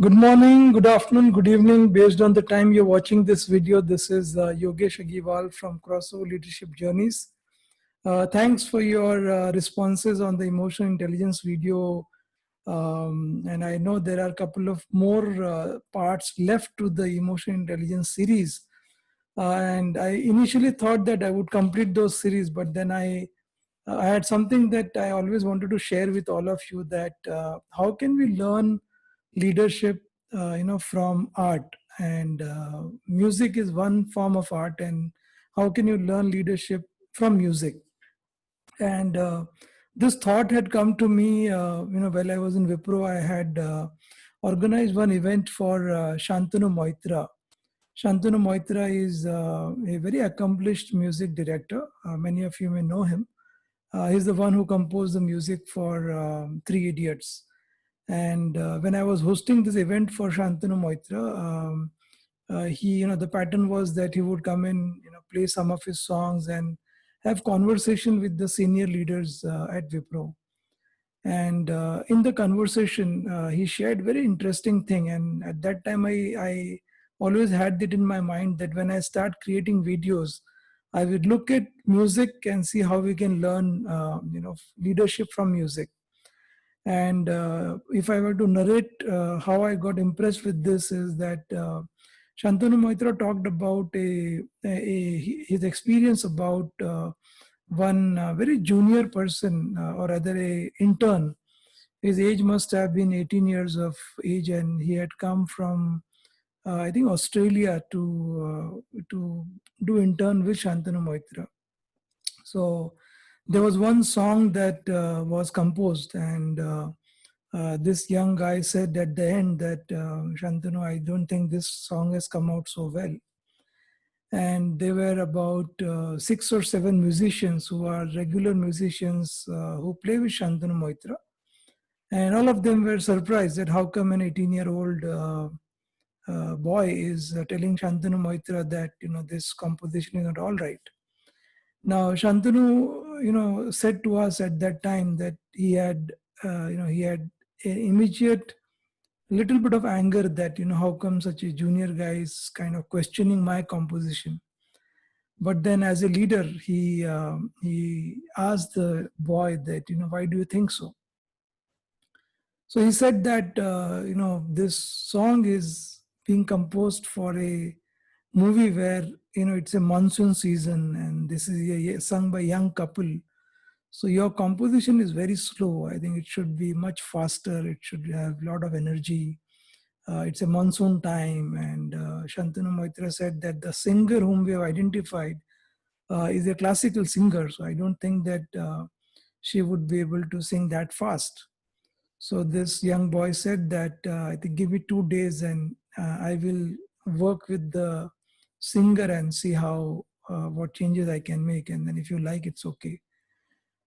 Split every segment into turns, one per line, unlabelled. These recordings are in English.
Good morning, good afternoon, good evening. Based on the time you're watching this video, this is Yogesh Agiwal from Crossover Leadership Journeys. Thanks for your responses on the emotional intelligence video. And I know there are a couple of more parts left to the emotional intelligence series. And I initially thought that I would complete those series, but then I had something that I always wanted to share with all of you, that how can we learn leadership from art, and music is one form of art, and how can you learn leadership from music? And this thought had come to me while I was in Wipro. I had organized one event for Shantanu Moitra. Shantanu Moitra is a very accomplished music director. Many of you may know him. He's the one who composed the music for Three Idiots. And when I was hosting this event for Shantanu Moitra, the pattern was that he would come in, play some of his songs and have conversation with the senior leaders at Wipro. And in the conversation, he shared very interesting thing. And at that time, I always had it in my mind that when I start creating videos, I would look at music and see how we can learn, leadership from music. And if I were to narrate how I got impressed with this, is that Shantanu Moitra talked about his experience about one very junior person, or rather a intern. His age must have been 18 years of age, and he had come from I think Australia to do intern with Shantanu Moitra. So there was one song that was composed, and this young guy said at the end that, Shantanu, I don't think this song has come out so well. And there were about 6 or 7 musicians who are regular musicians who play with Shantanu Moitra. And all of them were surprised that how come an 18-year-old boy is telling Shantanu Moitra that, this composition is not all right. Now, Shantanu, said to us at that time that he had an immediate little bit of anger that, how come such a junior guy is kind of questioning my composition. But then as a leader, he asked the boy that, why do you think so? So he said that, this song is being composed for a movie where, it's a monsoon season, and this is sung by a young couple. So your composition is very slow. I think it should be much faster. It should have a lot of energy. It's a monsoon time. And Shantanu Moitra said that the singer whom we have identified is a classical singer. So I don't think that she would be able to sing that fast. So this young boy said that, I think, give me 2 days, and I will work with the singer and see how what changes I can make. And then if you like, it's okay.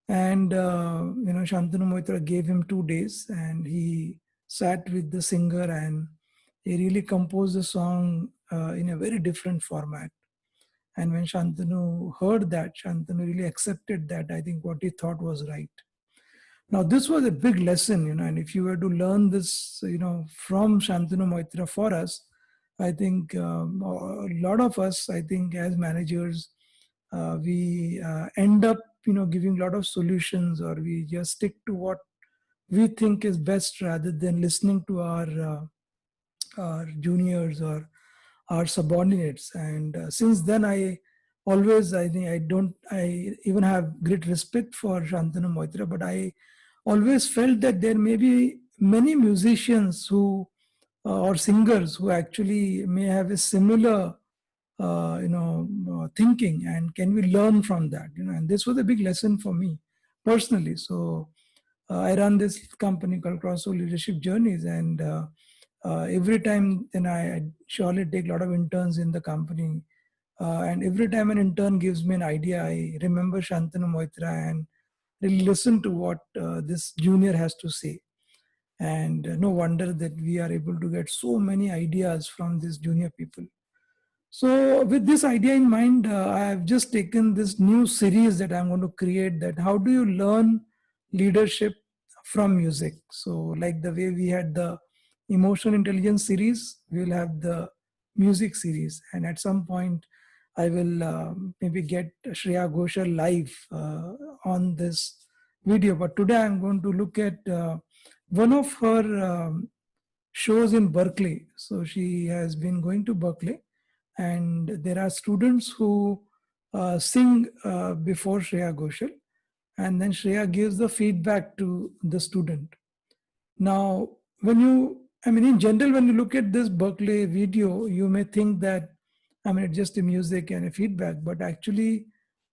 And Shantanu Moitra gave him 2 days, and he sat with the singer, and he really composed the song in a very different format. And when Shantanu heard that, Shantanu really accepted that I think what he thought was right. Now, this was a big lesson, and if you were to learn this, from Shantanu Moitra for us, I think a lot of us, I think as managers, we end up, giving a lot of solutions, or we just stick to what we think is best rather than listening to our juniors or our subordinates. And since then, I think I even have great respect for Shantanu Moitra, but I always felt that there may be many musicians who or singers who actually may have a similar thinking, and can we learn from that, and this was a big lesson for me personally. So I run this company called Crossover Leadership Journeys, and every time, I surely take a lot of interns in the company, and every time an intern gives me an idea, I remember Shantanu Moitra and really listen to what this junior has to say. And no wonder that we are able to get so many ideas from these junior people. So with this idea in mind, I have just taken this new series that I'm going to create, that how do you learn leadership from music? So like the way we had the emotional intelligence series, we will have the music series, and at some point I will maybe get Shreya Ghoshal live on this video. But today I'm going to look at one of her shows in Berkeley. So she has been going to Berkeley, and there are students who sing before Shreya Ghoshal, and then Shreya gives the feedback to the student. Now, in general, when you look at this Berkeley video, you may think that, it's just a music and a feedback, but actually,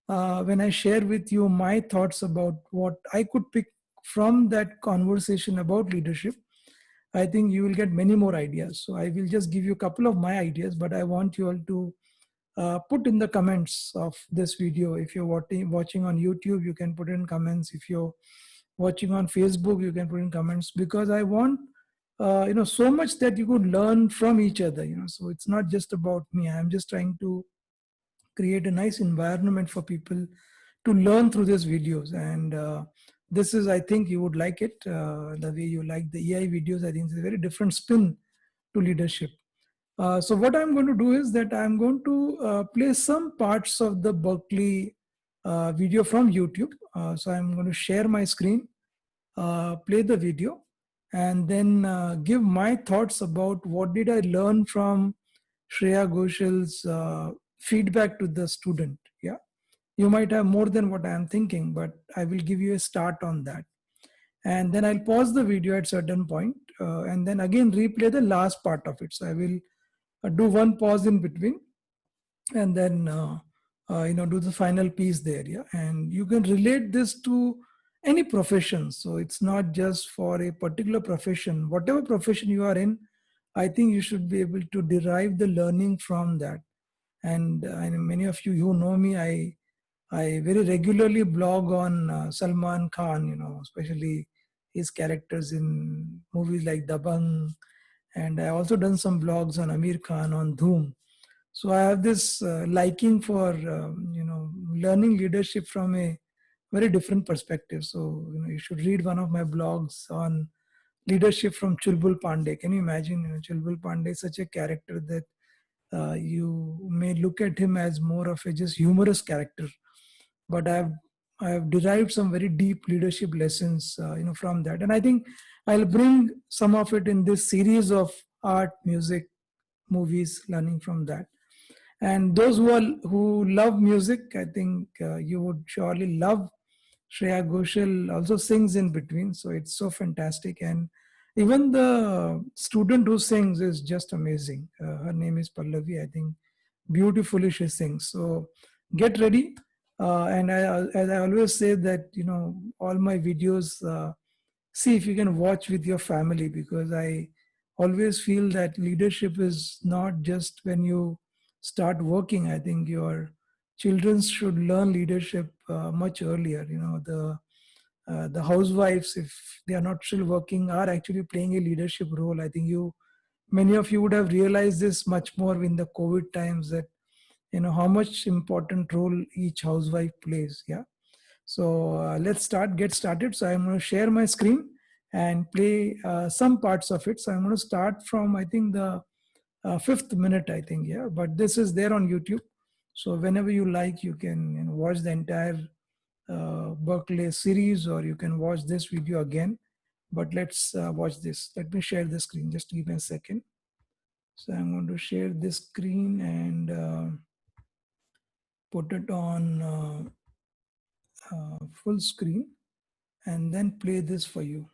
when I share with you my thoughts about what I could pick from that conversation about leadership, I think you will get many more ideas. So I will just give you a couple of my ideas, but I want you all to put in the comments of this video. If you're watching on YouTube, you can put in comments. If you're watching on Facebook, you can put in comments, because I want so much that you could learn from each other. So it's not just about me. I'm just trying to create a nice environment for people to learn through these videos. And this is, I think you would like it, the way you like the EI videos. I think it's a very different spin to leadership. So what I'm going to do is that I'm going to play some parts of the Berkeley video from YouTube. So I'm going to share my screen, play the video, and then give my thoughts about what did I learn from Shreya Ghoshal's feedback to the student. Yeah, you might have more than what I am thinking, but I will give you a start on that. And then I'll pause the video at certain point, and then again replay the last part of it. So I will do one pause in between, and then do the final piece there. Yeah, and you can relate this to any profession. So it's not just for a particular profession. Whatever profession you are in, I think you should be able to derive the learning from that. And many of you who know me, I very regularly blog on Salman Khan, especially his characters in movies like Dabangg, and I also done some blogs on Amir Khan, on Dhoom. So I have this liking for learning leadership from a very different perspective. So you should read one of my blogs on leadership from Chulbul Pandey. Can you imagine? Chulbul Pandey is such a character that you may look at him as more of a just humorous character, but I have derived some very deep leadership lessons from that. And I think I'll bring some of it in this series of art, music, movies, learning from that. And those who love music, I think you would surely love Shreya Ghoshal also sings in between. So it's so fantastic. And even the student who sings is just amazing. Her name is Pallavi. I think beautifully she sings. So get ready. And as I always say that, all my videos, see if you can watch with your family, because I always feel that leadership is not just when you start working. I think your children should learn leadership much earlier. The housewives, if they are not still working, are actually playing a leadership role. I think many of you would have realized this much more in the COVID times, that how much important role each housewife plays. Yeah. So let's get started. So I'm going to share my screen and play some parts of it. So I'm going to start from, I think, the 5th minute, I think. Yeah, but this is there on YouTube. So whenever you like, you can watch the entire Berkeley series, or you can watch this video again. But let's watch this. Let me share the screen. Just give me a second. So I'm going to share this screen and put it on full screen, and then play this for you.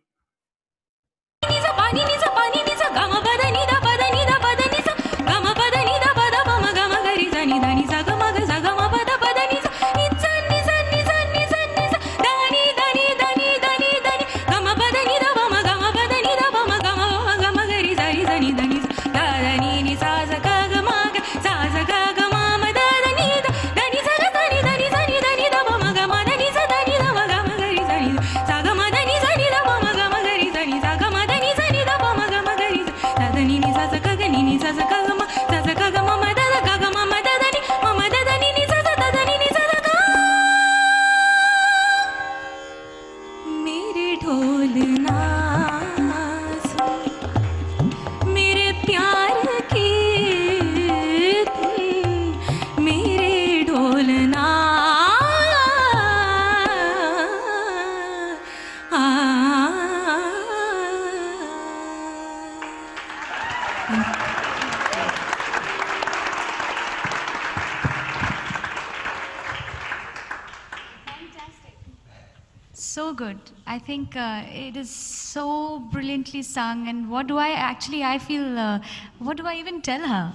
So good. I think it is so brilliantly sung. And what do I feel, what do I even tell her?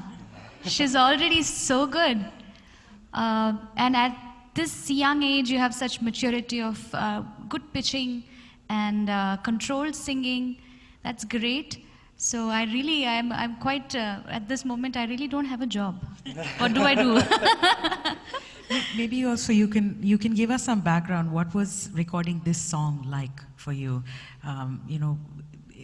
She's already so good. And at this young age, you have such maturity of good pitching and controlled singing. That's great. So I'm quite, at this moment, I really don't have a job. What do I do?
Maybe also you can give us some background. What was recording this song like for you? You know,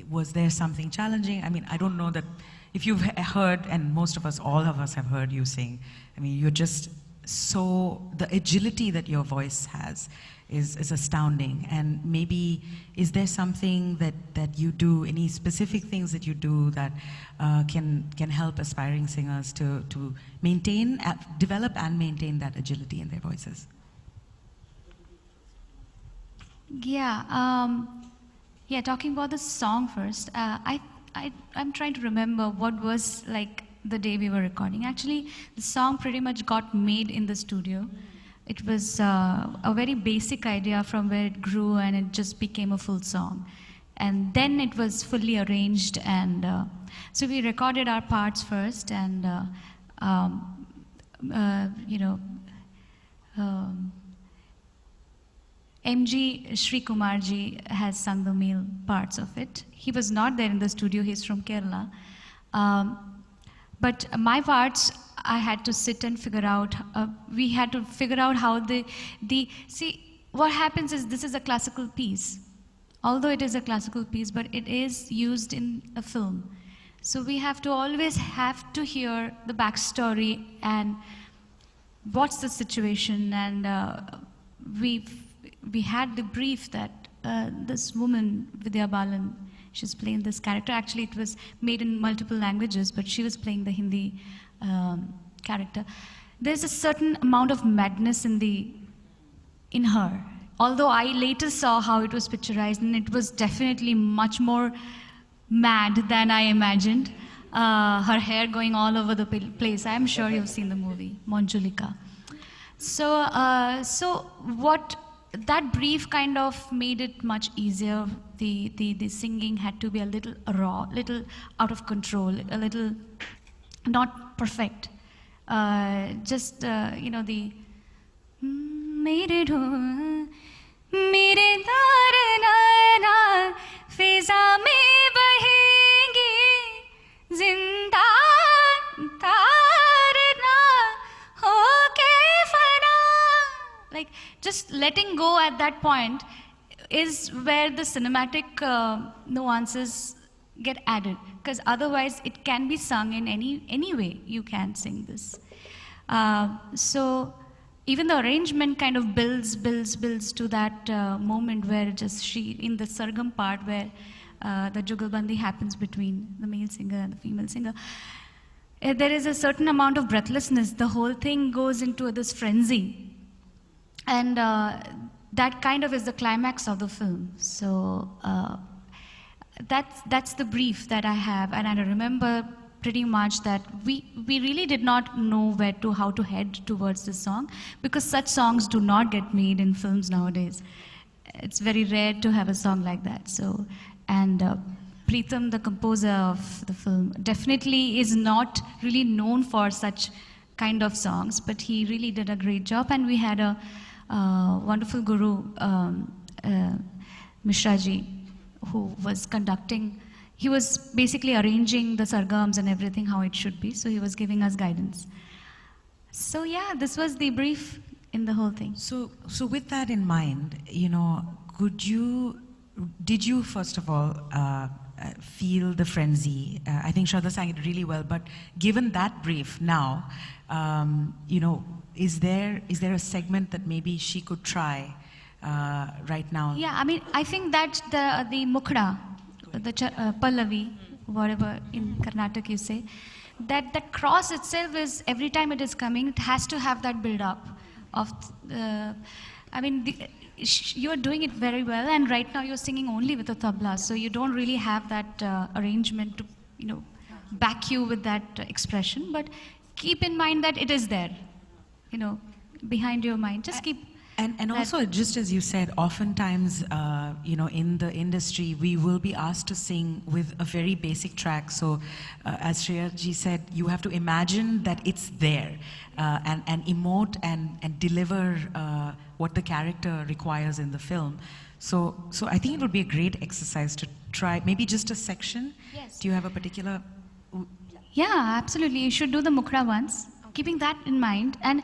was there something challenging? I mean, I don't know that if you've heard, and most of us, all of us have heard you sing. I mean, you're just so, the agility that your voice has is astounding. And maybe, is there something that you do, any specific things that you do that can help aspiring singers to maintain, develop and maintain that agility in their voices?
Yeah, yeah. Talking about the song first, I'm trying to remember what was like the day we were recording. Actually, the song pretty much got made in the studio. It was a very basic idea from where it grew, and it just became a full song. And then it was fully arranged, and so we recorded our parts first, and you know. MG Sri Kumarji has sung the male parts of it. He was not there in the studio, he's from Kerala. But my parts, I had to sit and figure out, we had to figure out how see, what happens is this is a classical piece. Although it is a classical piece, but it is used in a film. So we have to always have to hear the backstory and what's the situation, and we had the brief that this woman, Vidya Balan, she's playing this character. Actually, it was made in multiple languages, but she was playing the Hindi character. There's a certain amount of madness in her. Although I later saw how it was picturized, and it was definitely much more mad than I imagined. Her hair going all over the place. I'm sure you've seen the movie, Monjulika. So what that brief kind of made it much easier. The singing had to be a little raw, little out of control, a little not perfect. Just you know, the मेरे तारना फिजा में बहेंगी जिंदा तारना होके फना. Like just letting go at that point is where the cinematic nuances get added, because otherwise it can be sung in any way you can sing this. So even the arrangement kind of builds to that moment where just she, in the sargam part where the jugalbandi happens between the male singer and the female singer, there is a certain amount of breathlessness. The whole thing goes into this frenzy. And that kind of is the climax of the film. So that's the brief that I have. And I remember pretty much that we really did not know how to head towards this song, because such songs do not get made in films nowadays. It's very rare to have a song like that. So, and Preetham, the composer of the film, definitely is not really known for such kind of songs, but he really did a great job. And we had a wonderful guru, Mishraji, who was conducting. He was basically arranging the sargams and everything how it should be, so he was giving us guidance. So yeah, this was the brief in the whole thing.
So with that in mind, you know, did you first of all feel the frenzy? I think Shraddha sang it really well, but given that brief now, you know, is there a segment that maybe she could try right now?
Yeah, I mean, I think that the Mukhda, the Pallavi, whatever in Karnataka you say, that cross itself is, every time it is coming, it has to have that build-up of, I mean, you're doing it very well, and right now you're singing only with the tabla, so you don't really have that arrangement to, you know, back you with that expression, but keep in mind that it is there, you know, behind your mind. Just keep.
And
that-
also, just as you said, oftentimes, you know, in the industry, we will be asked to sing with a very basic track. So, as Shreya ji said, you have to imagine that it's there and emote and deliver what the character requires in the film. So I think it would be a great exercise to try, maybe just a section.
Yes.
Do you have a particular?
Yeah, absolutely. You should do the Mukra once, keeping that in mind. And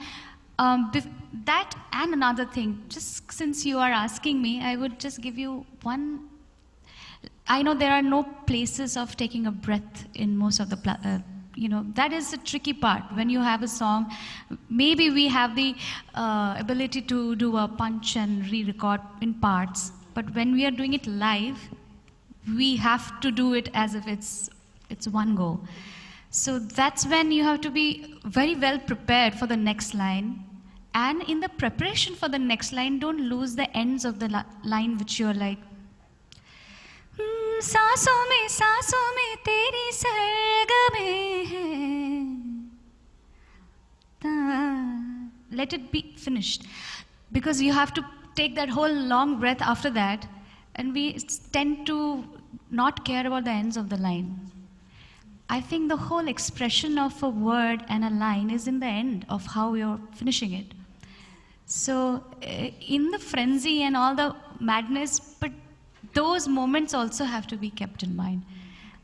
that and another thing, just since you are asking me, I would just give you one. I know there are no places of taking a breath in most of the, you know, that is the tricky part. When you have a song, maybe we have the ability to do a punch and re-record in parts, but when we are doing it live, we have to do it as if it's one go. So that's when you have to be very well prepared for the next line. And in the preparation for the next line, don't lose the ends of the line which you're like, सांसों में तेरी सरगमें हैं. Let it be finished. Because you have to take that whole long breath after that, and we tend to not care about the ends of the line. I think the whole expression of a word and a line is in the end of how you're finishing it. So, in the frenzy and all the madness, but those moments also have to be kept in mind.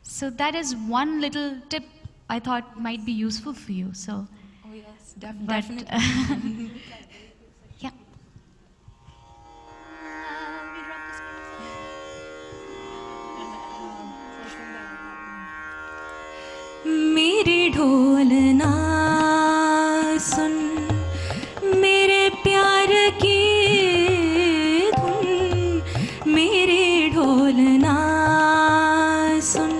So, that is one little tip I thought might be useful for you. So,
Oh yes,
but,
definitely.
yeah.
मेरी ढोलना सुन, मेरे प्यार की धुन, मेरी ढोलना सुन,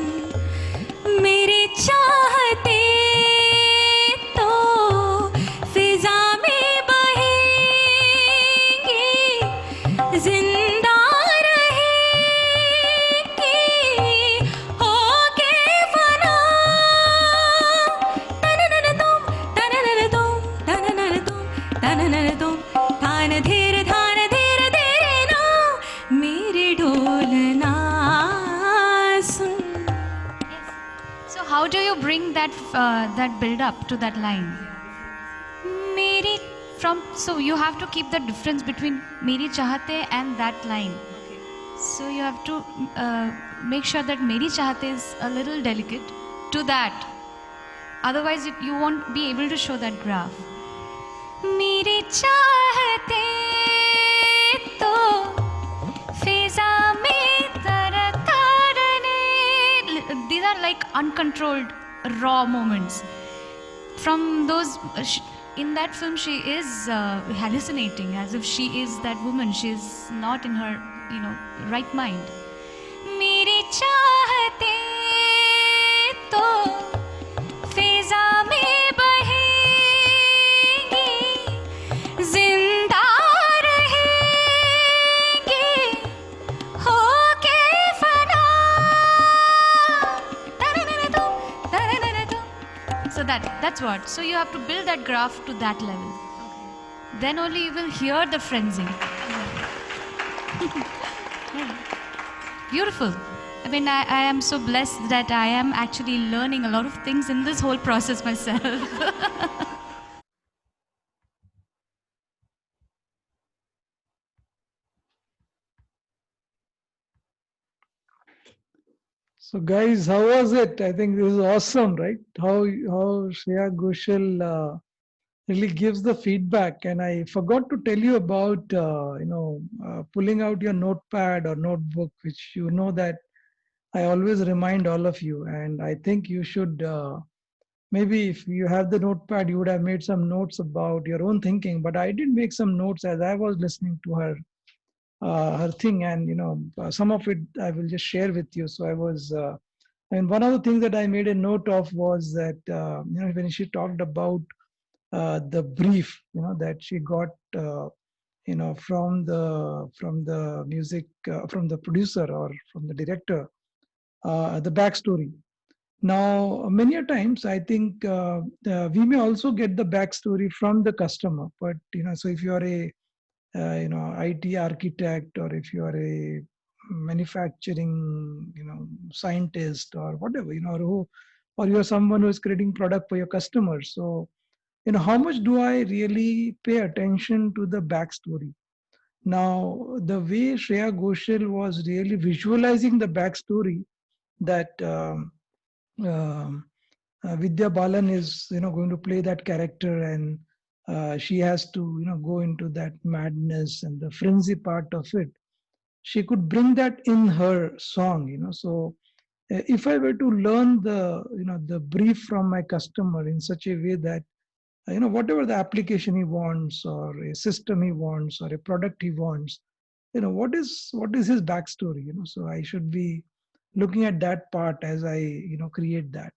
मेरे चाहते तो फिजा में बहेंगी, जिंदा रहेंगी, होके फना. धान धीर धीरे ना, मेरी ढोलना सुन.
So, how do you bring that build up to that line? Meri so you have to keep the difference between Meri Chahate and that line. So you have to make sure that Meri Chahate is a little delicate to that. Otherwise, you won't be able to show that graph. Meri Chahate to fiza mein tarakarane. These are like uncontrolled, raw moments. From those, in that film, she is hallucinating as if she is that woman. She is not in her, right mind. मेरे चाहते तो फिजा में बहेंगी, जिंदा रहेंगी, होके फना. So that's what. So you have to build that graph to that level. Then only you will hear the frenzy. Beautiful. I mean, I am so blessed that I am actually learning a lot of things in this whole process myself.
So guys, how was it? I think this is awesome, right? How Shreya Ghoshal really gives the feedback. And I forgot to tell you about pulling out your notepad or notebook, which you know that I always remind all of you. And I think you should maybe if you have the notepad, you would have made some notes about your own thinking. But I did make some notes as I was listening to her thing, and some of it I will just share with you. So I was and one of the things that I made a note of was that when she talked about the brief that she got from the music from the producer or from the director, the backstory. Now, many a times, I think we may also get the backstory from the customer. But so if you are a IT architect, or if you are a manufacturing scientist, or whatever, or you are someone who is creating product for your customers. So how much do I really pay attention to the backstory? Now, the way Shreya Ghoshal was really visualizing the backstory, that um, Vidya Balan is going to play that character, and she has to go into that madness and the frenzy part of it. She could bring that in her song. So if I were to learn the brief from my customer in such a way that whatever the application he wants, or a system he wants, or a product he wants, what is his backstory. So I should be looking at that part as I create that.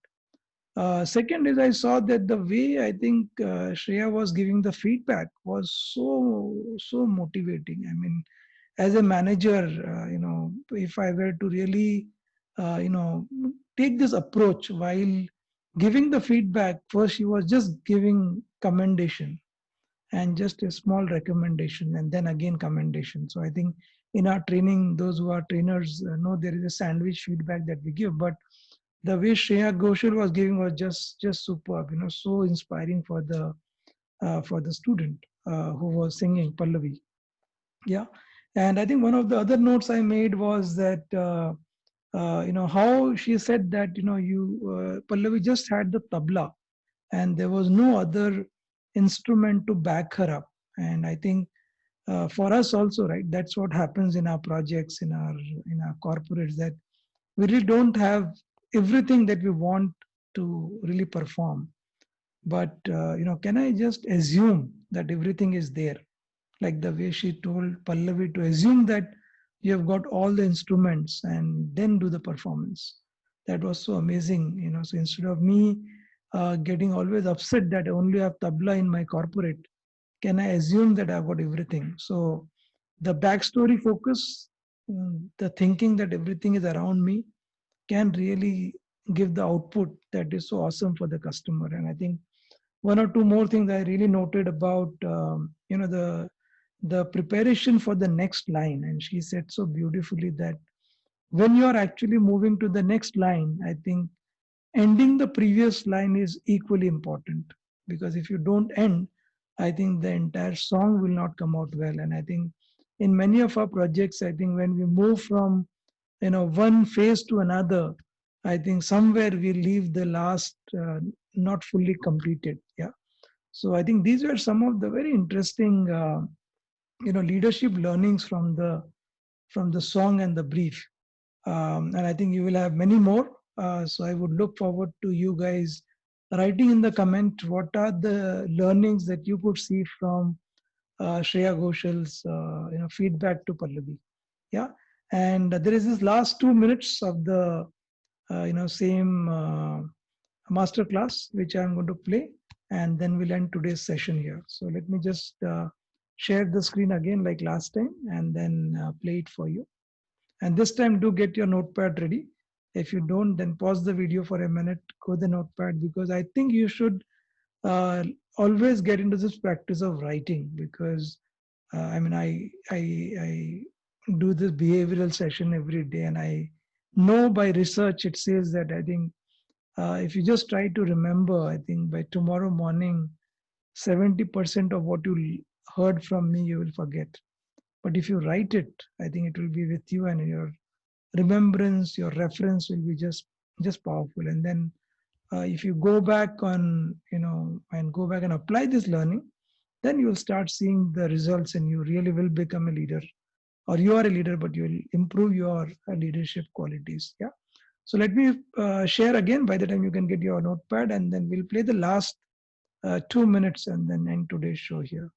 Second is, I saw that the way I think Shreya was giving the feedback was so motivating. I mean, as a manager, if I were to really, take this approach while giving the feedback, first she was just giving commendation and just a small recommendation, and then again commendation. So I think in our training, those who are trainers know there is a sandwich feedback that we give, but the way Shreya Ghoshal was giving was just superb. So inspiring for the student who was singing Pallavi. Yeah, and I think one of the other notes I made was that how she said that Pallavi just had the tabla, and there was no other instrument to back her up. And I think for us also, right, that's what happens in our projects, in our corporates, that we really don't have everything that we want to really perform. But can I just assume that everything is there? Like the way she told Pallavi to assume that you have got all the instruments and then do the performance. That was so amazing. So instead of me getting always upset that I only have tabla in my corporate, can I assume that I've got everything? So the backstory focus, the thinking that everything is around me, can really give the output that is so awesome for the customer. And I think one or two more things I really noted about the preparation for the next line. And she said so beautifully that when you are actually moving to the next line, I think ending the previous line is equally important, because if you don't end, I think the entire song will not come out well. And I think in many of our projects, I think when we move from one phase to another, I think somewhere we leave the last not fully completed. Yeah. So I think these were some of the very interesting leadership learnings from the song and the brief. And I think you will have many more. So I would look forward to you guys writing in the comment what are the learnings that you could see from Shreya Ghoshal's feedback to Pallavi. Yeah. And there is this last 2 minutes of the same master class which I'm going to play, and then we'll end today's session here. So let me just share the screen again like last time, and then play it for you. And this time do get your notepad ready. If you don't, then pause the video for a minute, go the notepad, because I think you should always get into this practice of writing, because I do this behavioral session every day, and I know by research it says that I think if you just try to remember, I think by tomorrow morning 70% of what you heard from me you will forget. But if you write it, I think it will be with you, and your remembrance, your reference will be just powerful. And then if you go back on and go back and apply this learning, then you'll start seeing the results, and you really will become a leader. Or you are a leader, but you will improve your leadership qualities. Yeah. So let me share again. By the time you can get your notepad, and then we'll play the last 2 minutes and then end today's show here.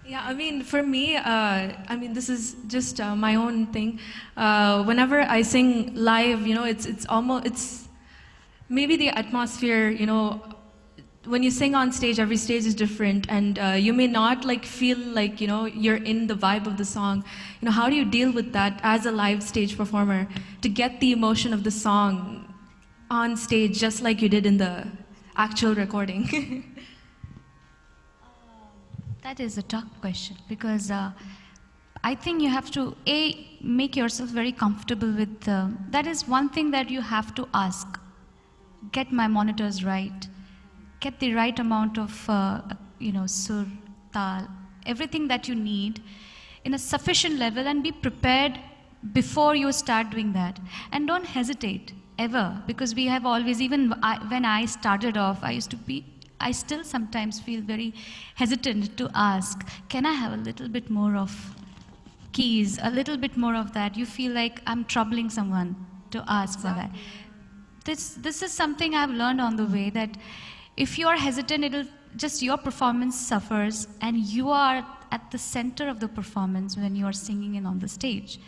Yeah, I mean, for me, this is just my own thing. Whenever I sing live, it's maybe the atmosphere, when you sing on stage, every stage is different, and you may not like feel like you're in the vibe of the song. How do you deal with that as a live stage performer to get the emotion of the song on stage, just like you did in the actual recording?
That is a tough question because I think you have to make yourself very comfortable with. That is one thing that you have to ask. Get my monitors right. Get the right amount of sur, tal, everything that you need in a sufficient level, and be prepared before you start doing that. And don't hesitate ever, because we have always, when I started off, I still sometimes feel very hesitant to ask, can I have a little bit more of keys, a little bit more of that? You feel like I'm troubling someone to ask for that. This is something I've learned on the way, that if you are hesitant, it'll just, your performance suffers, and you are at the center of the performance when you are singing in on the stage.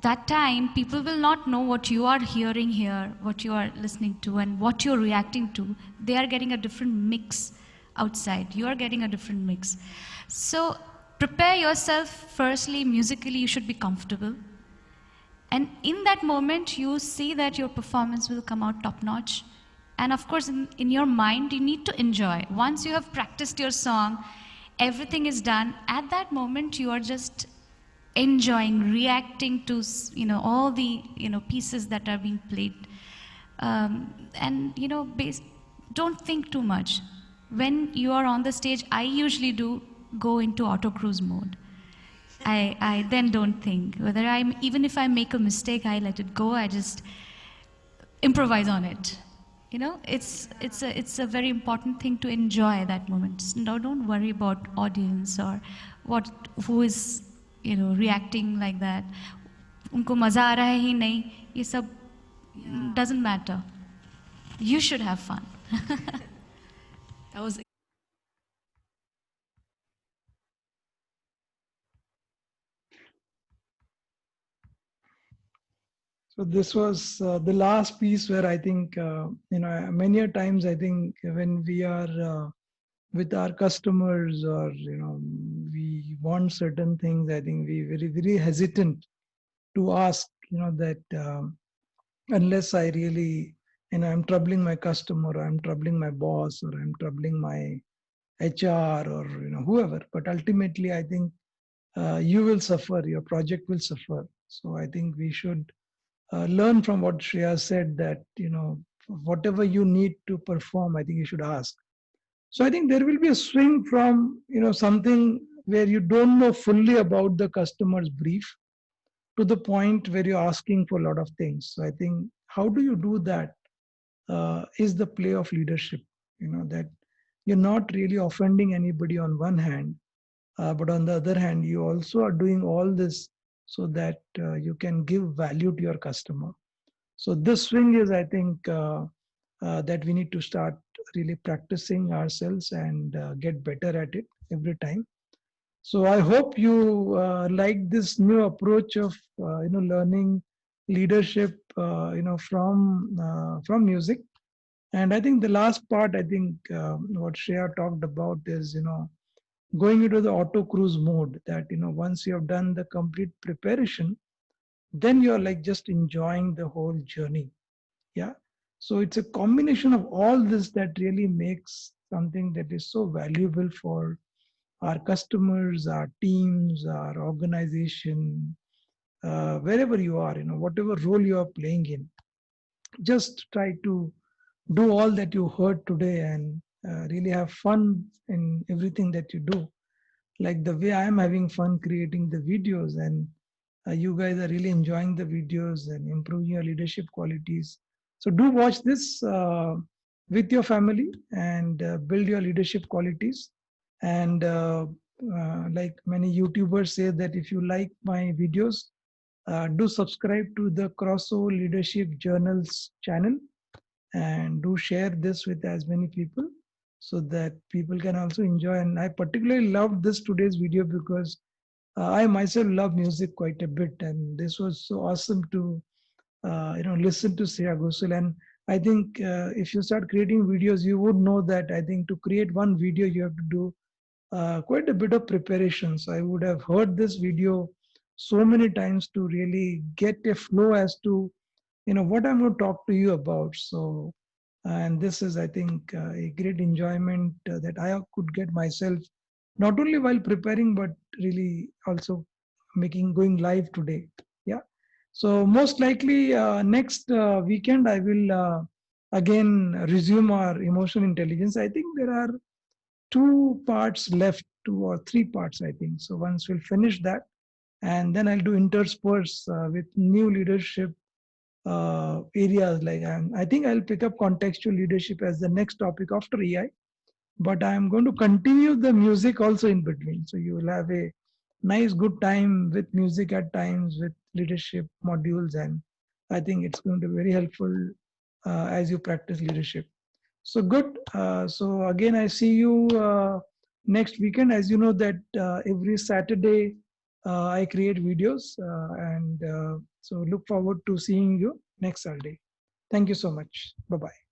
That time, people will not know what you are hearing here, what you are listening to, and what you're reacting to. They are getting a different mix outside. You are getting a different mix. So prepare yourself. Firstly, musically, you should be comfortable. And in that moment, you see that your performance will come out top-notch. And of course, in your mind, you need to enjoy. Once you have practiced your song, everything is done. At that moment, you are just enjoying, reacting to all the pieces that are being played, and don't think too much. When you are on the stage, I usually do go into auto cruise mode. I then don't think whether even if I make a mistake, I let it go. I just improvise on it. It's a very important thing to enjoy that moment. No, don't worry about audience or who is reacting like that. उनको मजा आ रहा है ही नहीं, ये सब doesn't matter. You should have fun.
That was
So this was the last piece where I think, many a times I think when we are with our customers, or, we want certain things, I think we very, very hesitant to ask, that unless I really, I'm troubling my customer, or I'm troubling my boss, or I'm troubling my HR, or, whoever. But ultimately, I think you will suffer, your project will suffer. So I think we should learn from what Shreya said, that whatever you need to perform, I think you should ask. So I think there will be a swing from something where you don't know fully about the customer's brief, to the point where you're asking for a lot of things. So I think how do you do that is the play of leadership. That you're not really offending anybody on one hand, but on the other hand, you also are doing all this so that you can give value to your customer. So this swing is, I think, that we need to start really practicing ourselves and get better at it every time. So I hope you like this new approach of learning leadership from music. And I think the last part, I think what Shreya talked about is going into the auto cruise mode, that once you have done the complete preparation, then you're like just enjoying the whole journey. Yeah. So it's a combination of all this that really makes something that is so valuable for our customers, our teams, our organization, wherever you are, whatever role you are playing in. Just try to do all that you heard today, and really have fun in everything that you do. Like the way I am having fun creating the videos, and you guys are really enjoying the videos and improving your leadership qualities. So do watch this with your family, and build your leadership qualities. And like many YouTubers say, that if you like my videos, do subscribe to the Crosso Leadership Journals channel, and do share this with as many people, so that people can also enjoy. And I particularly loved this today's video, because I myself love music quite a bit, and this was so awesome to listen to Shreya Ghosal. And I think if you start creating videos, you would know that I think to create one video, you have to do quite a bit of preparation. So I would have heard this video so many times to really get a flow as to, what I'm going to talk to you about. So, and this is, I think, a great enjoyment that I could get myself, not only while preparing, but really also going live today. Yeah. So most likely next weekend, I will again resume our emotional intelligence. I think there are two parts left, two or three parts, I think. So once we'll finish that, and then I'll do intersperse with new leadership areas. Like I think I'll pick up contextual leadership as the next topic after EI, but I'm going to continue the music also in between. So you will have a nice, good time with music at times, with leadership modules, and I think it's going to be very helpful as you practice leadership. So good. So again, I see you next weekend. As you know that every Saturday I create videos, and so look forward to seeing you next Saturday. Thank you so much. Bye bye.